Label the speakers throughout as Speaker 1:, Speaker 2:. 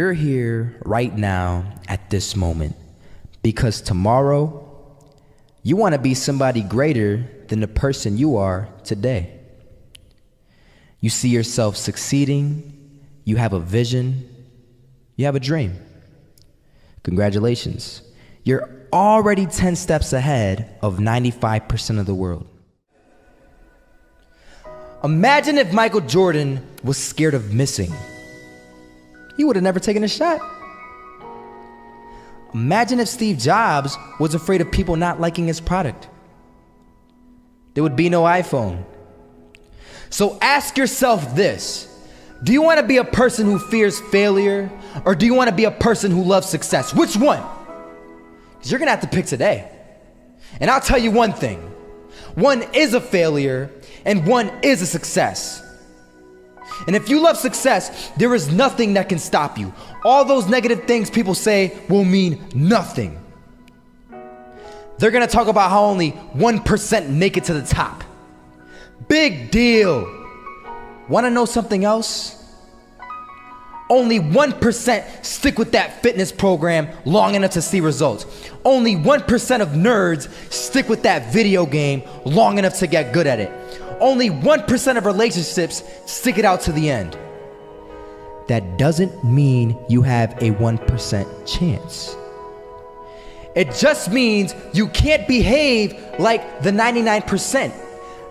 Speaker 1: You're here right now at this moment because tomorrow you want to be somebody greater than the person you are today. You see yourself succeeding, you have a vision, you have a dream. Congratulations. You're already 10 steps ahead of 95% of the world. Imagine if Michael Jordan was scared of missing. He would have never taken a shot. Imagine if Steve Jobs was afraid of people not liking his product. There would be no iPhone. So ask yourself this: do you want to be a person who fears failure, or do you want to be a person who loves success? Which one? Because you're going to have to pick today. And I'll tell you one thing: one is a failure and one is a success. And if you love success, there is nothing that can stop you. All those negative things people say will mean nothing. They're gonna talk about how only 1% make it to the top. Big deal. Wanna know something else? Only 1% stick with that fitness program long enough to see results. Only 1% of nerds stick with that video game long enough to get good at it. Only 1% of relationships stick it out to the end. That doesn't mean you have a 1% chance. It just means you can't behave like the 99%.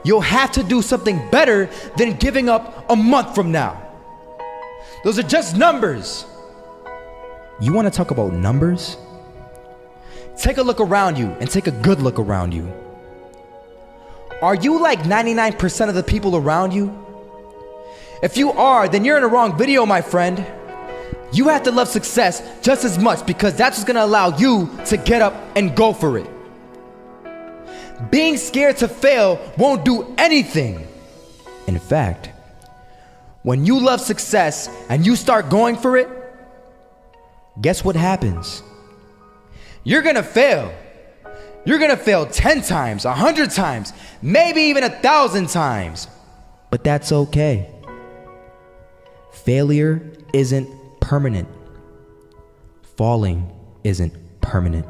Speaker 1: You'll have to do something better than giving up a month from now. Those are just numbers. You want to talk about numbers? Take a look around you and take a good look around you. Are you like 99% of the people around you? If you are, then you're in the wrong video, my friend. You have to love success just as much, because that's what's gonna allow you to get up and go for it. Being scared to fail won't do anything. In fact, when you love success and you start going for it, guess what happens? You're gonna fail. You're gonna fail 10 times, 100 times, maybe even 1,000 times. But that's okay. Failure isn't permanent. Falling isn't permanent.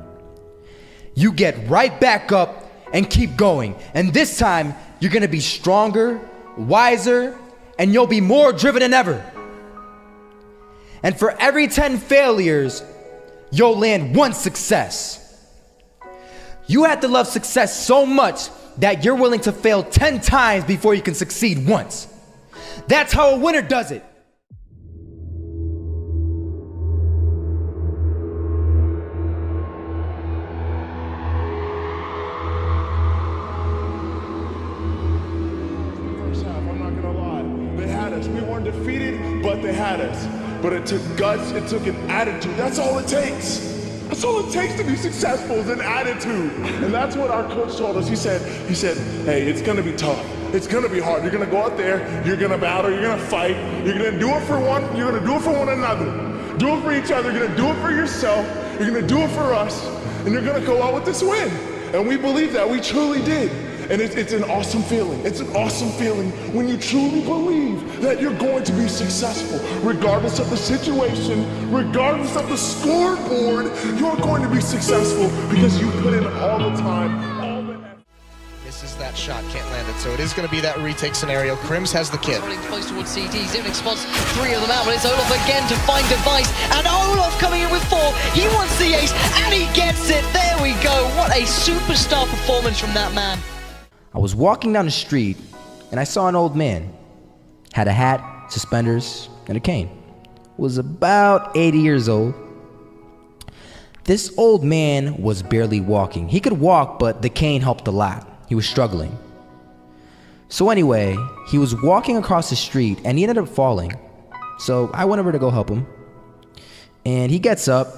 Speaker 1: You get right back up and keep going. And this time, you're gonna be stronger, wiser, and you'll be more driven than ever. And for every 10 failures, you'll land one success. You have to love success so much that you're willing to fail 10 times before you can succeed once. That's how a winner does it.
Speaker 2: First half, I'm not gonna lie. They had us. We weren't defeated, but they had us. But it took guts, it took an attitude. That's all it takes. That's all it takes to be successful, is an attitude. And that's what our coach told us. He said, hey, it's gonna be tough. It's gonna be hard. You're gonna go out there, you're gonna battle, you're gonna fight, you're gonna do it for one, you're gonna do it for one another. Do it for each other, you're gonna do it for yourself, you're gonna do it for us, and you're gonna go out with this win. And we believe that, we truly did. And it's an awesome feeling. It's an awesome feeling when you truly believe that you're going to be successful. Regardless of the situation, regardless of the scoreboard, you're going to be successful because you put in all the time, all the effort.
Speaker 3: Misses that shot, can't land it, so it is going to be that retake scenario. Krims has the kid.
Speaker 4: Running close towards CT, Zivnik spots 3 of them out, but it's Olaf again to find Device, and Olaf coming in with 4. He wants the ace, and he gets it. There we go. What a superstar performance from that man.
Speaker 1: I was walking down the street and I saw an old man. Had a hat, suspenders, and a cane. Was about 80 years old. This old man was barely walking. He could walk, but the cane helped a lot. He was struggling. So anyway, he was walking across the street and he ended up falling. So I went over to go help him. And he gets up,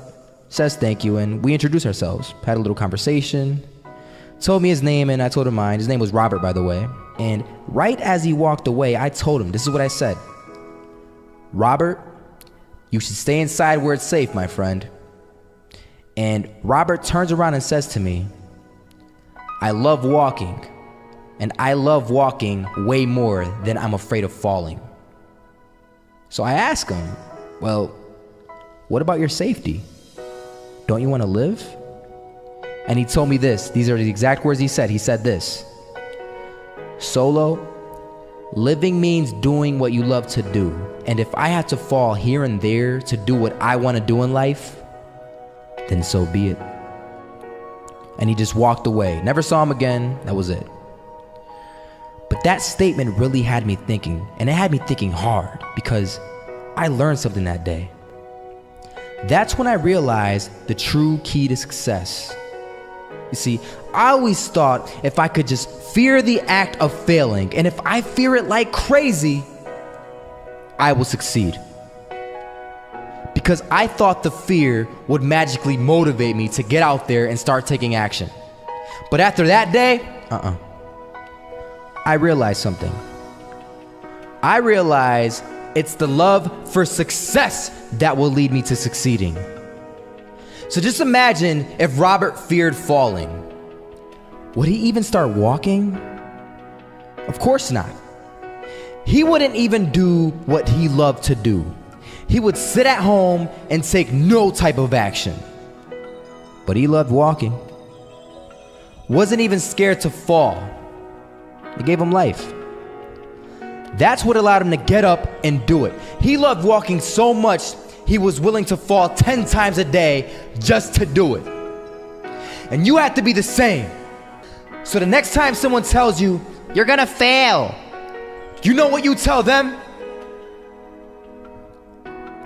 Speaker 1: says thank you, and we introduced ourselves. Had a little conversation. Told me his name and I told him mine. His name was Robert, by the way. And right as he walked away, I told him, this is what I said. Robert, you should stay inside where it's safe, my friend. And Robert turns around and says to me, I love walking, and I love walking way more than I'm afraid of falling. So I asked him, well, What about your safety? Don't you want to live? And he told me this. These are the exact words he said. He said this: Solo, living means doing what you love to do. And if I had to fall here and there to do what I want to do in life, then so be it. And he just walked away. Never saw him again. That was it. But that statement really had me thinking, and it had me thinking hard, because I learned something that day. That's when I realized the true key to success. You see, I always thought if I could just fear the act of failing, and if I fear it like crazy, I will succeed. Because I thought the fear would magically motivate me to get out there and start taking action. But after that day, I realized something. I realized it's the love for success that will lead me to succeeding. So just imagine if Robert feared falling. Would he even start walking? Of course not. He wouldn't even do what he loved to do. He would sit at home and take no type of action. But he loved walking. Wasn't even scared to fall. It gave him life. That's what allowed him to get up and do it. He loved walking so much, he was willing to fall 10 times a day just to do it. And you have to be the same. So the next time someone tells you, you're gonna fail, you know what you tell them?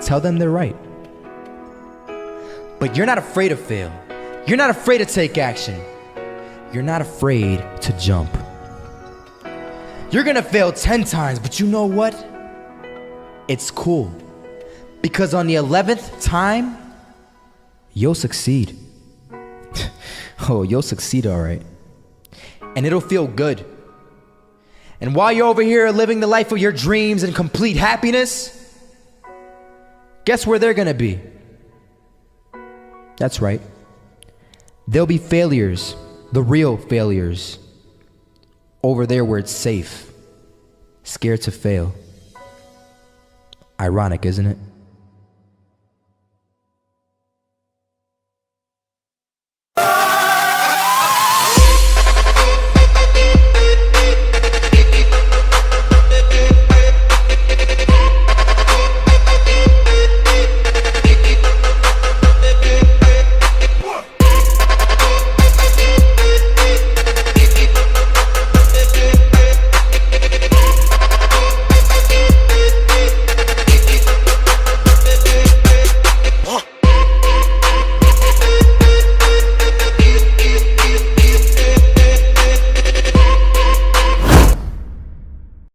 Speaker 1: Tell them they're right. But you're not afraid to fail. You're not afraid to take action. You're not afraid to jump. You're gonna fail 10 times, but you know what? It's cool. Because on the 11th time, you'll succeed. Oh, you'll succeed all right. And it'll feel good. And while you're over here living the life of your dreams and complete happiness, guess where they're gonna be? That's right. They'll be failures, the real failures. Over there where it's safe, scared to fail. Ironic, isn't it?